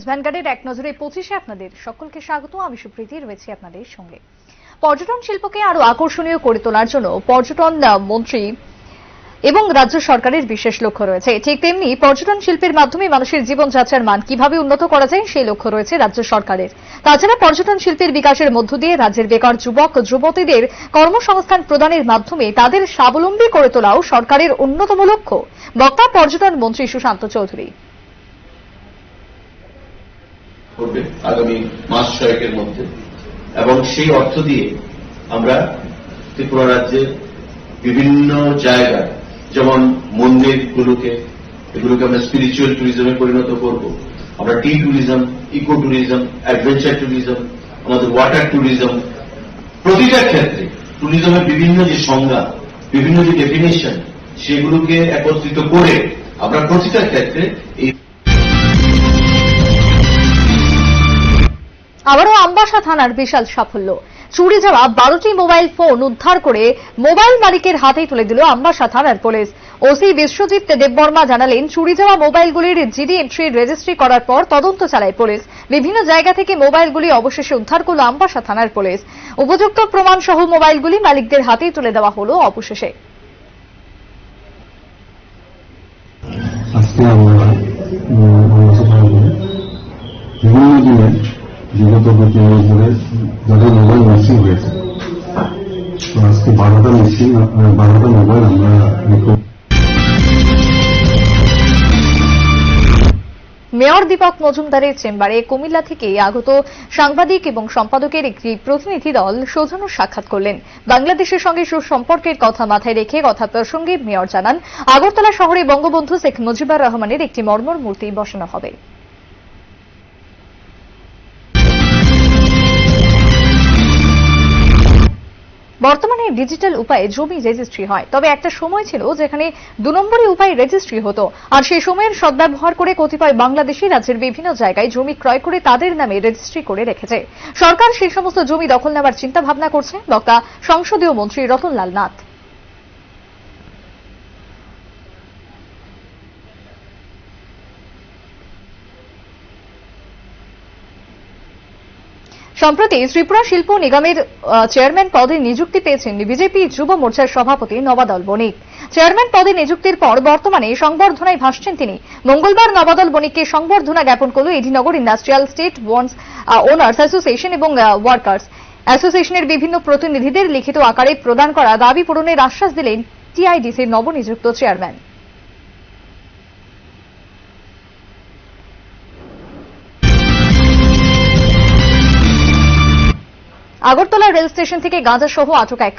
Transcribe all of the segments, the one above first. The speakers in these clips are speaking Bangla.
ভ্যানগার্ডের এক নজরে 25-এ আপনাদের সকলকে স্বাগত। আমি সুপ্রীতি রয়েছি আপনাদের সঙ্গে। পর্যটন শিল্পকে আরো আকর্ষণীয় করে তোলার জন্য পর্যটন মন্ত্রী এবং রাজ্য সরকারের বিশেষ লক্ষ্য রয়েছে। ঠিক তেমনি পর্যটন শিল্পের মাধ্যমে মানুষের জীবনযাত্রার মান কিভাবে উন্নত করা যায় সেই লক্ষ্য রয়েছে রাজ্য সরকারের। তাছাড়া পর্যটন শিল্পের বিকাশের মধ্য দিয়ে রাজ্যের বেকার যুবক যুবতীদের কর্মসংস্থান প্রদানের মাধ্যমে তাদের স্বাবলম্বী করে তোলাও সরকারের অন্যতম লক্ষ্য। বক্তা পর্যটন মন্ত্রী সুশান্ত চৌধুরী। আগামী মাস ছয়েকের মধ্যে এবং সেই অর্থ দিয়ে আমরা ত্রিপুরা রাজ্যের বিভিন্ন জায়গায় যেমন মন্দিরগুলোকে এগুলোকে আমরা স্পিরিচুয়াল ট্যুরিজমে পরিণত করব। আমরা tea tourism, eco tourism, adventure tourism, আমাদের ওয়াটার ট্যুরিজম, প্রতিটা ক্ষেত্রে ট্যুরিজমের বিভিন্ন যে সংজ্ঞা, বিভিন্ন যে ডেফিনেশন সেগুলোকে একত্রিত করে আমরা প্রতিটা ক্ষেত্রে এই আবারও আমবাসা থানার বিশাল সাফল্য। চুরি যাওয়া 12টি মোবাইল ফোন উদ্ধার করে মোবাইল মালিকের হাতে তুলে দিল আমবাসা থানার পুলিশ। ওসি বিশ্বজিৎ দেববর্মা জানালেন, চুরি যাওয়া মোবাইলগুলির জিডি এন্ট্রি রেজিস্ট্রি করার পর তদন্ত চালায় পুলিশ। বিভিন্ন জায়গা থেকে মোবাইলগুলি অবশেষে উদ্ধার করল আমবাসা থানার পুলিশ। উপযুক্ত প্রমাণ সহ মোবাইলগুলি মালিকদের হাতেই তুলে দেওয়া হল অবশেষে। বিগত 2 দিন ধরে যাদের মোবাইল মিসিং হয়েছে, তো আজকে 12টা মোবাইল আমরা মেয়র দীপক মজুমদারের চেম্বারে কুমিল্লা থেকে আগত সাংবাদিক এবং সম্পাদকের একটি প্রতিনিধি দল সৌজন্য সাক্ষাৎ করলেন। বাংলাদেশের সঙ্গে সুসম্পর্কের কথা মাথায় রেখে কথা প্রসঙ্গে মেয়র জানান, আগরতলা শহরে বঙ্গবন্ধু শেখ মুজিবুর রহমানের একটি মর্মর মূর্তি বসানো হবে। বর্তমানে ডিজিটাল উপায়ে জমি রেজিস্ট্রি হয়, তবে একটা সময় ছিল যেখানে 2 নম্বরী উপায়ে রেজিস্ট্রি হতো। আর সেই সময়ের সদ্ব্যবহার করে কতিপয় বাংলাদেশি রাজ্যের বিভিন্ন জায়গায় জমি ক্রয় করে তাদের নামে রেজিস্ট্রি করে রেখেছে। সরকার সেই সমস্ত জমি দখল নেওয়ার চিন্তা ভাবনা করছে। বক্তা সংসদীয় মন্ত্রী রতনলাল নাথ। সম্প্রতি ত্রিপুরা শিল্প নিগমের চেয়ারম্যান পদে নিযুক্তি পেয়েছেন বিজেপি যুব মোর্চার সভাপতি নবাদল বণিক। চেয়ারম্যান পদে নিযুক্তির পর বর্তমানে সংবর্ধনায় ভাসছেন তিনি। মঙ্গলবার নবাদল বণিককে সংবর্ধনা জ্ঞাপন করল এডিনগর industrial estate bonds owners association এবং ওয়ার্কার্স অ্যাসোসিয়েশনের বিভিন্ন প্রতিনিধিদের লিখিত আকারে প্রদান করা দাবি পূরণের আশ্বাস দিলেন টিআইডিসির নবনিযুক্ত চেয়ারম্যান। আগরতলা রেল স্টেশন থেকে গাঁজা সহ আটক এক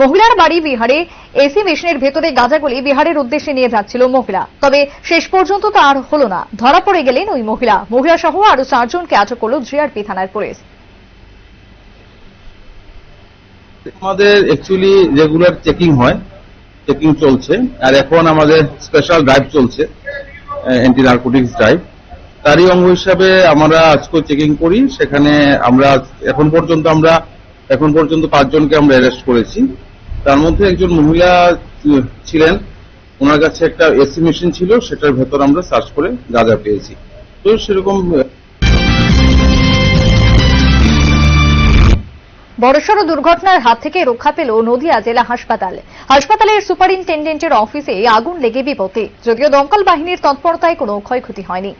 মহিলার বাড়ি বিহারে। এসি মেশিনের ভেতরে গাঁজাগুলি বিহারের উদ্দেশ্যে নিয়ে যাচ্ছিল মহিলা, তবে শেষ পর্যন্ত তা আর হল না। ধরা পড়ে গেলেন ওই মহিলা সহ আরো 4 জনকে আটক করল জিআরপি থানার পুলিশ। আমাদের অ্যাকচুয়ালি রেগুলার চেকিং চলছে, আর এখন আমাদের স্পেশাল ড্রাইভ চলছে, অ্যান্টি নারকোটিক্স ড্রাইভ। তারই অঙ্গ হিসাবে আমরা আজকে চেকিং করি। সেখানে আমরা এখন পর্যন্ত 5 জনকে আমরা অ্যারেস্ট করেছি। তার মধ্যে একজন মহিলা ছিলেন, ওনার কাছে একটা এসি মেশিন ছিল, সেটার ভেতর আমরা সার্চ করে গাঁজা পেয়েছি। তো সেরকম বড়সড় দুর্ঘটনার হাত থেকে রক্ষা পেল নদিয়া জেলা হাসপাতালের সুপারিনটেন্ডেন্টের অফিসে আগুন লেগে বিপত্তি। যদিও দমকল বাহিনীর তৎপরতায় কোনো ক্ষয়ক্ষতি হয়নি।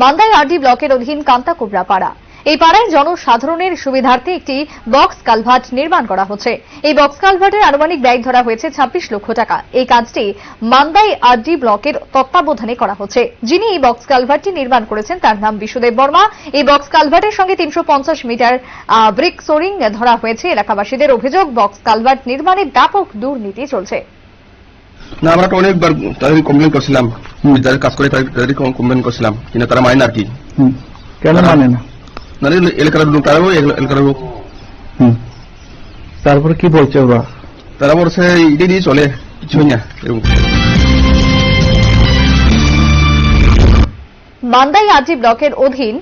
মান্দাই আরডি ব্লকের অধীন কান্তাকুবরা পাড়া। এই পাড়ায় জনসাধারণের সুবিধার্থে একটি বক্স কালভার্ট নির্মাণ করা হচ্ছে। এই বক্স কালভার্টের আনুমানিক ব্যয় ধরা হয়েছে 26 লক্ষ টাকা। এই কাজটি মান্দাই আরডি ব্লকের তত্ত্বাবধানে করা হচ্ছে। যিনি এই বক্স কালভার্টটি নির্মাণ করেছেন তার নাম বিশ্বদেব বর্মা। এই বক্স কালভার্টের সঙ্গে 350 মিটার ব্রিক সোরিং ধরা হয়েছে। এলাকাবাসীদের অভিযোগ, বক্স কালভার্ট নির্মাণে ব্যাপক দুর্নীতি চলছে। না, আমরা তো অনেকবার তাদের কমপ্লেন করছিলাম, যারা কাজ করে তাদের কমপ্লেন করছিলাম, কিন্তু তারা মানে না আর কি। কেন মানে না? এলাকার লোক, এলাকার লোক। তারপরে কি বলছে ওরা? তারা বলছে এটাই দিয়ে চলে, কিছু না। মান্দাই আরডি ব্লকের অধীন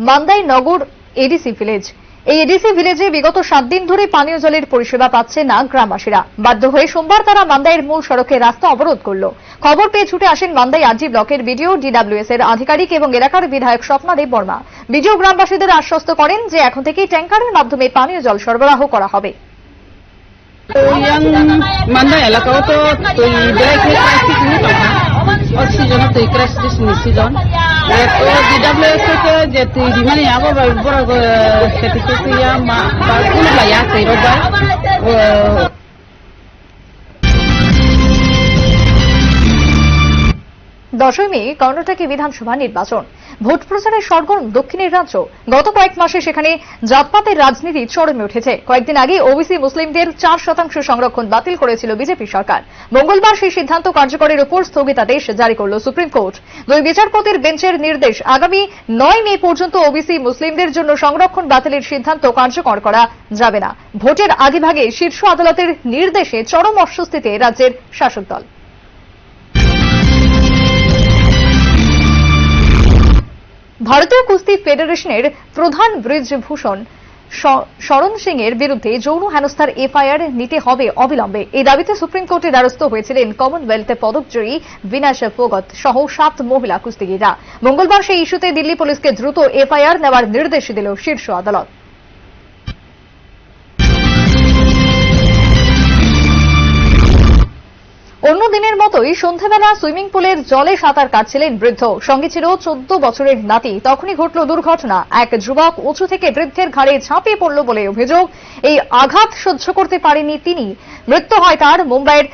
মান্দাই নগর এডিসি ভিলেজ। এই এডিসি ভিলেজে বিগত 7 দিন ধরে পানীয় জলের পরিষেবা পাচ্ছে না গ্রামবাসীরা। বাধ্য হয়ে সোমবার তারা মান্দাইয়ের মূল সড়কে রাস্তা অবরোধ করল। খবর পেয়ে ছুটে আসেন মান্দাই আরজি ব্লকের বিডিও, ডিডব্লিউএস এর আধিকারিক এবং এলাকার বিধায়ক স্বপ্নাদেব বর্মা। বিডিও গ্রামবাসীদের আশ্বস্ত করেন যে এখন থেকেই ট্যাঙ্কারের মাধ্যমে পানীয় জল সরবরাহ করা হবে। yang Mandai elaka to berai ke plastic ni to और सीजन तो क्रैश दिस नि सीजन तो डब्ल्यूएस के जे ती दिमाने आबो बड़ा खेती या मा कुल लाया ते रोबा দশই মে কর্ণাটকে বিধানসভা নির্বাচন। ভোট প্রচারের সরগরম দক্ষিণের রাজ্য। গত কয়েক মাসে সেখানে জাতপাতের রাজনীতি চরমে উঠেছে। কয়েকদিন আগে ওবিসি মুসলিমদের 4% সংরক্ষণ বাতিল করেছিল বিজেপি সরকার। মঙ্গলবার সেই সিদ্ধান্ত কার্যকরের উপর স্থগিতাদেশ জারি করল সুপ্রিম কোর্ট। 2 বিচারপতির বেঞ্চের নির্দেশ, আগামী 9 মে পর্যন্ত ওবিসি মুসলিমদের জন্য সংরক্ষণ বাতিলের সিদ্ধান্ত কার্যকর করা যাবে না। ভোটের আগেভাগে শীর্ষ আদালতের নির্দেশে চরম অস্বস্তিতে রাজ্যের শাসক দল। ভারতীয় কুস্তি ফেডারেশনের প্রধান ব্রিজভূষণ শরণ সিং এর বিরুদ্ধে যৌন হেনস্থার এফআইআর নিতে হবে অবিলম্বে। এই দাবিতে সুপ্রিম কোর্টে দ্বারস্থ হয়েছিলেন কমনওয়েলথ পদকজয়ী বিনাশ ফোগত সহ 7 মহিলা কুস্তিগিরা। মঙ্গলবার সেই ইস্যুতে দিল্লি পুলিশকে দ্রুত এফআইআর নেওয়ার নির্দেশ দিল শীর্ষ আদালত। অন্য দিনের মতোই সন্ধ্যাবেলা সুইমিং পুলের জলে সাঁতার কাটছিলেন বৃদ্ধ, সঙ্গে ছিল 14 বছরের নাতি। তখনই ঘটল দুর্ঘটনা। এক যুবক উঁচু থেকে বৃদ্ধের ঘাড়ে ঝাঁপিয়ে পড়ল বলে অভিযোগ। এই আঘাত সহ্য করতে পারেনি তিনি। মৃত্যু হয় তার। মুম্বাইয়ের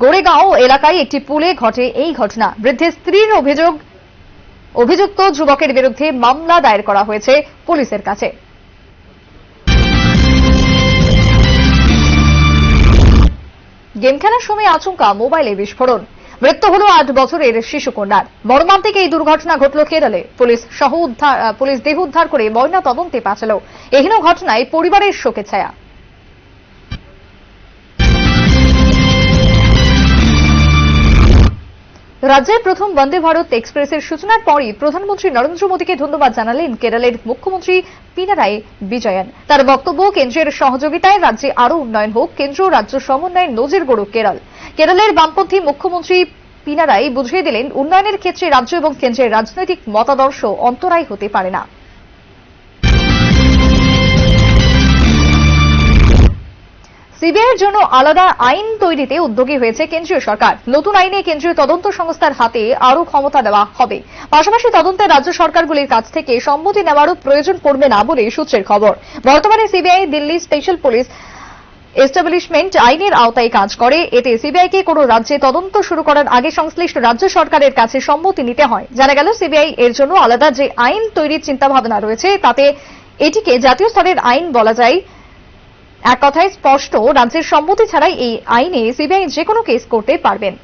গোরেগাঁও এলাকায় একটি পুলে ঘটে এই ঘটনা। বৃদ্ধের স্ত্রীর অভিযুক্ত যুবকের বিরুদ্ধে মামলা দায়ের করা হয়েছে পুলিশের কাছে। গেম খেলার সময় আচমকা মোবাইলে বিস্ফোরণ, মৃত্যু হল 8 বছরের শিশুকন্যার। মর্মান্তিক এই দুর্ঘটনা ঘটল কেরলে। পুলিশ দেহ উদ্ধার করে ময়না তদন্তে পাঠালো। এহেন ঘটনায় পরিবারের শোকের ছায়া। রাজ্যের প্রথম বন্দে ভারত এক্সপ্রেসের সূচনার পরই প্রধানমন্ত্রী নরেন্দ্র মোদীকে ধন্যবাদ জানালেন কেরলের মুখ্যমন্ত্রী পিনারাই বিজয়ন। তার বক্তব্য, কেন্দ্রের সহযোগিতায় রাজ্যে আরও উন্নয়ন হোক, কেন্দ্র রাজ্য সমন্বয়ের নজির গড়ুক কেরল। কেরলের বামপন্থী মুখ্যমন্ত্রী পিনারাই বুঝিয়ে দিলেন, উন্নয়নের ক্ষেত্রে রাজ্য এবং কেন্দ্রের রাজনৈতিক মতাদর্শ অন্তরায় হতে পারে না। সিবিআইয়ের জন্য আলাদা আইন তৈরিতে উদ্যোগী হয়েছে কেন্দ্রীয় সরকার। নতুন আইনে কেন্দ্রীয় তদন্ত সংস্থার হাতে আরও ক্ষমতা দেওয়া হবে। পাশাপাশি তদন্তে রাজ্য সরকারগুলির কাছ থেকে সম্মতি নেওয়ারও প্রয়োজন পড়বে না বলে সূত্রের খবর। বর্তমানে CBI Delhi special police establishment আইনের আওতায় কাজ করে। এতে সিবিআইকে কোনো রাজ্যে তদন্ত শুরু করার আগে সংশ্লিষ্ট রাজ্য সরকারের কাছে সম্মতি নিতে হয়। জানা গেল, সিবিআই এর জন্য আলাদা যে আইন তৈরির চিন্তাভাবনা রয়েছে তাতে এটিকে জাতীয় স্তরের আইন বলা যায়। এক কথায় স্পষ্ট, রাজ্যের সম্মতি ছাড়াই এই আইনে সিবিআই যে কোনো কেস করতে পারবেন।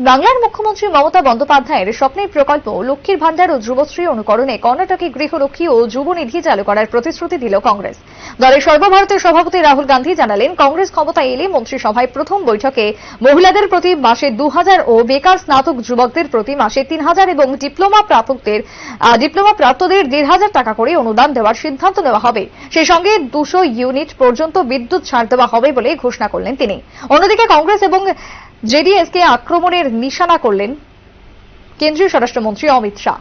বাংলার মুখ্যমন্ত্রী মমতা বন্দ্যোপাধ্যায়ের স্বপ্নের প্রকল্প লক্ষ্মীর ভান্ডার ও যুবশ্রী অনুকরণে কর্ণাটকে গৃহলক্ষ্মী ও যুবনিধি চালু করার প্রতিশ্রুতি দিল কংগ্রেস। দলের সর্বভারতীয় সভাপতি রাহুল গান্ধী জানালেন, কংগ্রেস ক্ষমতায় এলে মন্ত্রিসভায় প্রথম বৈঠকে মহিলাদের প্রতি মাসে 2000 ও বেকার স্নাতক যুবকদের প্রতি মাসে 3000 এবং ডিপ্লোমা প্রাপ্তদের 1500 টাকা করে অনুদান দেওয়ার সিদ্ধান্ত নেওয়া হবে। সেই সঙ্গে 200 ইউনিট পর্যন্ত বিদ্যুৎ ছাড় দেওয়া হবে বলে ঘোষণা করলেন তিনি। অন্যদিকে কংগ্রেস এবং জেডিএসকে আক্রমণের নিশানা করলেন কেন্দ্রীয় স্বরাষ্ট্রমন্ত্রী অমিত শাহ।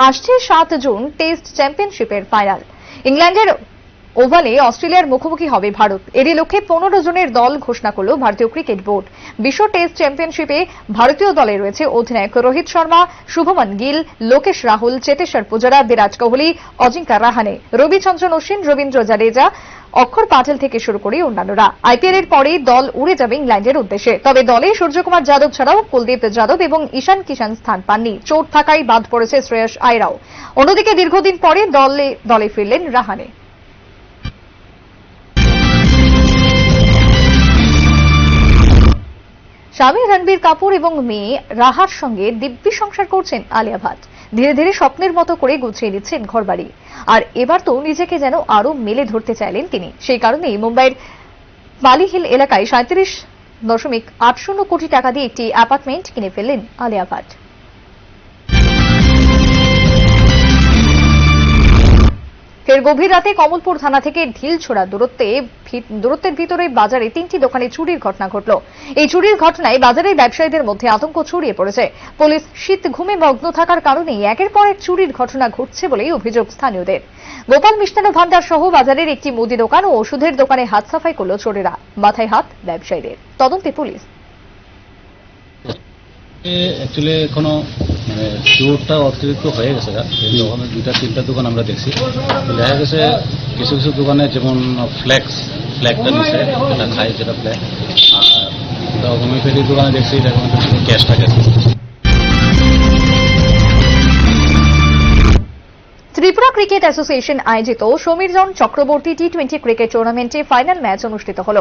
আসছে 7 জুন টেস্ট চ্যাম্পিয়নশিপের ফাইনাল। ইংল্যান্ডের ওভালে অস্ট্রেলিয়ার মুখোমুখি হবে ভারত। এরই লক্ষ্যে 15 জনের দল ঘোষণা করল ভারতীয় ক্রিকেট বোর্ড। বিশ্ব টেস্ট চ্যাম্পিয়নশিপে ভারতীয় দলে রয়েছে অধিনায়ক রোহিত শর্মা, শুভমন গিল, লোকেশ রাহুল, চেতেশ্বর পূজারা, বিরাট কোহলি, অজিঙ্কা রাহানে, রবিচন্দ্রন অশ্বিন, রবীন্দ্র জাদেজা, অক্ষর পাটেল থেকে শুরু করে অন্যান্যরা। আইপিএল এর পরে দল উড়ে যাবে ইংল্যান্ডের উদ্দেশ্যে। তবে দলে সূর্যকুমার যাদব ছাড়াও কুলদীপ যাদব এবং ঈশান কিষান স্থান পাননি। চোট থাকায় বাদ পড়েছে শ্রেয়স আইয়ারও। অন্যদিকে দীর্ঘদিন পরে দলে ফিরলেন রাহানে। স্বামী রণবীর কাপুর এবং মেয়ে রাহার সঙ্গে দিব্যি সংসার করছেন আলিয়া ভাট। ধীরে ধীরে স্বপ্নের মতো করে গুছিয়ে নিচ্ছেন ঘরবাড়ি। আর এবার তো নিজেকে যেন আরো মেলে ধরতে চাইলেন তিনি। সেই কারণেই মুম্বাইয়ের বালিহিল এলাকায় 37.80 কোটি টাকা দিয়ে একটি অ্যাপার্টমেন্ট কিনে ফেললেন আলিয়া ভাট। ফের গভীর রাতে কমলপুর থানা থেকে ঢিলছোড়া দূরত্বের ভিতরে বাজারে 3টি দোকানে চুরির ঘটনা ঘটল। এই চুরির ঘটনায় বাজারের ব্যবসায়ীদের মধ্যে আতঙ্ক ছড়িয়ে পড়েছে। পুলিশ শীত ঘুমে মগ্ন থাকার কারণেই একের পর এক চুরির ঘটনা ঘটছে বলেই অভিযোগ স্থানীয়দের। গোপাল মিষ্টান্ন ভান্ডার সহ বাজারের একটি মুদি দোকান ও ওষুধের দোকানে হাত সাফাই করল চোরেরা। মাথায় হাত ব্যবসায়ীদের। তদন্তে পুলিশ। অ্যাকচুয়ালি এখনো চোরটা অতিরিক্ত হয়ে গেছে। ওখানে 2-3টা দোকান আমরা দেখছি, দেখা গেছে কিছু কিছু দোকানে যেমন ফ্ল্যাগটা নিচ্ছে, যেটা খাই যেটা ফ্ল্যাগ, আর হোমিওপ্যাথির দোকানে দেখছি ক্যাশটা গেছে। ত্রিপুরা ক্রিকেট অ্যাসোসিয়েশন আয়োজিত সমীরজন চক্রবর্তী টি20 ক্রিকেট টুর্নামেন্টে ফাইনাল ম্যাচ অনুষ্ঠিত হল।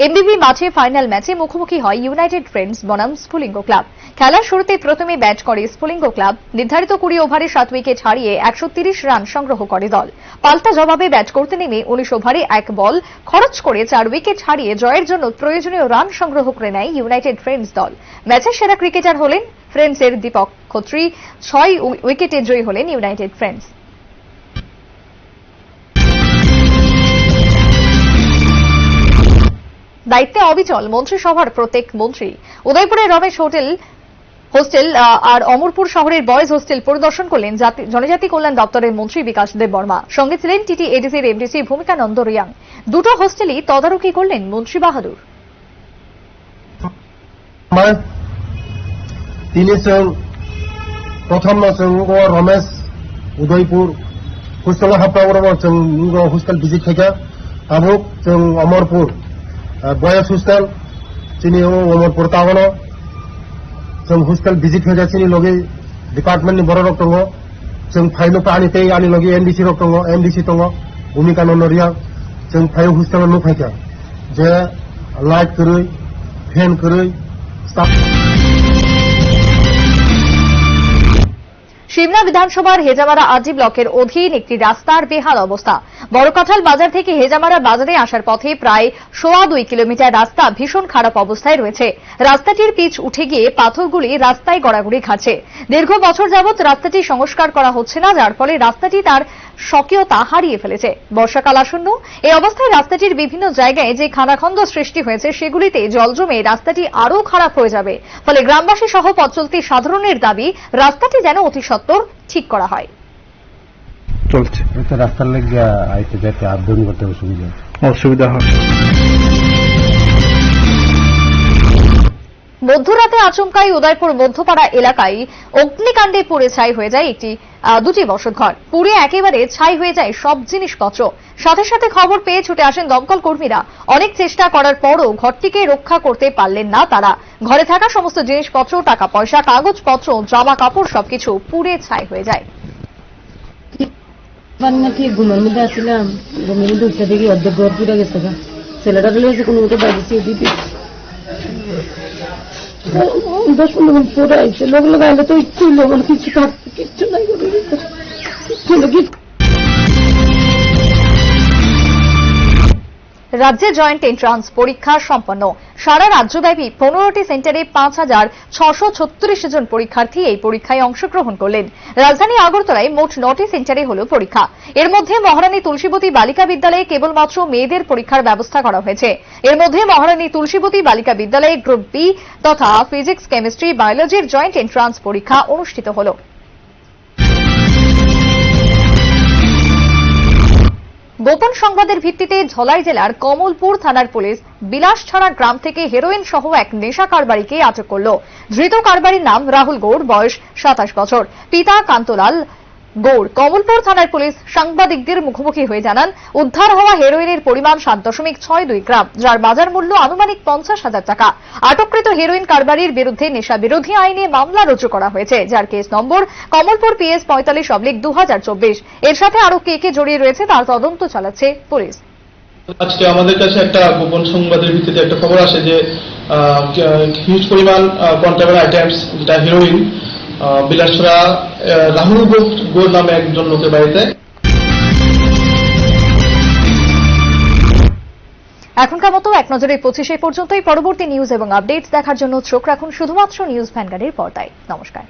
এমবিবি মাঠে ফাইনাল ম্যাচে মুখোমুখি হয় ইউনাইটেড ফ্রেন্ডস বনাম স্ফুলিঙ্গ ক্লাব। খেলার শুরুতে প্রথমে ব্যাট করে স্ফুলিঙ্গ ক্লাব। নির্ধারিত 20 ওভারে 7 উইকেট হারিয়ে 130 রান সংগ্রহ করে দল। পাল্টা জবাবে ব্যাট করতে নেমে 19 ওভারে 1 বল খরচ করে 4 উইকেট হারিয়ে জয়ের জন্য প্রয়োজনীয় রান সংগ্রহ করে নেয় ইউনাইটেড ফ্রেন্ডস দল। ম্যাচের সেরা ক্রিকেটার হলেন ফ্রেন্ডসের দীপক খত্রি। 6 উইকেটে জয়ী হলেন ইউনাইটেড ফ্রেন্ডস। দায়িত্বে অবিচল মন্ত্রিসভার প্রত্যেক মন্ত্রী। উদয়পুরের রমেশ হোস্টেল আর অমরপুর শহরের বয়েজ হোস্টেল পরিদর্শন করলেন জনজাতি কল্যাণ দপ্তরের মন্ত্রী বিকাশ দেব বর্মা। সঙ্গে ছিলেন টিটিএডিসির এমডিসি ভূমিকানন্দ রিয়াং। দুটো হোস্টেলই তদারকি করলেন মন্ত্রী বাহাদুর। তিনি প্রথম Ramesh Udaipur hostel half hostel visit থেকে আবুক অমরপুর বয়েজ হোস্টেল চিনি অমরপুর তাগনো হোস্টেल भिजिट हो जाए लगे डिपार्टमेंट नि बड़ दङ जों फाइल आनीते आनी लगे एमडीसी दङ एमडीसी दङ भूमिकानन्द रिया जों फाइल होस्टेल नु फाइका जे लाइट करै फैन करै শিবনা বিধানসভার হেজামারা আরজি ব্লকের অধীন একটি রাস্তার বেহাল অবস্থা। বড়কাঁঠাল বাজার থেকে হেজামারা বাজারে আসার পথে প্রায় 2.25 কিলোমিটার রাস্তা ভীষণ খারাপ অবস্থায় রয়েছে। রাস্তাটির পিচ উঠে গিয়ে পাথরগুলি রাস্তায় গড়াগড়ি খাচ্ছে। দীর্ঘ বছর যাবৎ রাস্তাটি সংস্কার করা হচ্ছে না, যার ফলে রাস্তাটি তার স্বকীয়তা হারিয়ে ফেলেছে। বর্ষাকাল আসন্ন, এই অবস্থায় রাস্তাটির বিভিন্ন জায়গায় যে খানাখন্দ সৃষ্টি হয়েছে সেগুলিতে জল জমে রাস্তাটি আরও খারাপ হয়ে যাবে। ফলে গ্রামবাসী সহ পথ চলতি সাধারণের দাবি রাস্তাটি যেন অতি সত্বর ঠিক করা হয়। চলছে রাস্তার লেগে আইতে যেতে আদরি করতে অসুবিধা হয়। মধ্যরাতে আচমকাই উদয়পুর মধ্যপাড়া এলাকায় অগ্নিকাণ্ডে পুড়ে ছাই হয়ে যায় দুটি বসতঘর। পুড়ে একেবারে ছাই হয়ে যায় সব জিনিসপত্র। সাথে সাথে খবর পেয়ে ছুটে আসেন দমকল কর্মীরা। অনেক চেষ্টা করার পরও ঘরটিকে রক্ষা করতে পারলেন না তারা। ঘরে থাকা সমস্ত জিনিসপত্র, টাকা পয়সা, কাগজপত্র, জামা কাপড় সবকিছু পুড়ে ছাই হয়ে যায়। ঘুমের মধ্যে আসছিলাম, ঘুমের মধ্যে উঠতে দেখি অর্ধেক ঘর পুড়ে গেছে। ছেলেটা গেলে কোনো মতো বাড়িছে 10-15 মিনিট পরে আইসে লোক লোক আইলে তো ইচ্ছু লোক কিছু থাকছে, কিচ্ছু নাই। রাজ্যে জয়েন্ট এন্ট্রান্স পরীক্ষা সম্পন্ন। সারা রাজ্যব্যাপী 15টি সেন্টারে 5,636 জন পরীক্ষার্থী এই পরীক্ষায় অংশগ্রহণ করলেন। রাজধানী আগরতলায় মোট 9টি সেন্টারে হল পরীক্ষা। এর মধ্যে মহারানী তুলসীবতী বালিকা বিদ্যালয়ে কেবলমাত্র মেয়েদের পরীক্ষার ব্যবস্থা করা হয়েছে। এর মধ্যে মহারানী তুলসীবতী বালিকা বিদ্যালয়ে গ্রুপ বি তথা ফিজিক্স, কেমিস্ট্রি, বায়োলজির জয়েন্ট এন্ট্রান্স পরীক্ষা অনুষ্ঠিত হল। গোপন সংবাদের ভিত্তিতে ধলাই জেলার কমলপুর থানার পুলিশ বিলাসছড়া গ্রাম থেকে হেরোইন সহ এক নেশা কারবারিকে আটক করল। ধৃত কারবারির নাম রাহুল গৌড়, বয়স 27 বছর, পিতা কান্তলাল গৌড়। কমলপুর থানার পুলিশ সাংবাদিকদের মুখোমুখি হয়ে জানান, উদ্ধার হওয়া হেরোইনের পরিমাণ 7.62 গ্রাম, যার বাজার মূল্য আনুমানিক 50,000 টাকা। আটককৃত হেরোইন কারবারির বিরুদ্ধে নেশা বিরোধী আইনে মামলা রুজু করা হয়েছে, যার কেস নম্বর কমলপুর PS 45/2024। এর সাথে আরো কে জড়িয়ে রয়েছে তার তদন্ত চালাচ্ছে পুলিশ। আজকে আমাদের কাছে একটা গোপন সংবাদের ভিত্তিতে একটা খবর আসে যে হিউজ পরিমাণ কন্ট্রাব্যান্ড আইটেমস, যেটা হেরোইন, বিলাসছড়া রাহুল গৌড় নামে একজন লোকের বাড়িতে। এখনকার মতো এক নজরে 25 পর্যন্তই। পরবর্তী নিউজ এবং আপডেটস দেখার জন্য চোখ রাখুন শুধুমাত্র নিউজ ভ্যানগার্ডের পর্দায়। নমস্কার।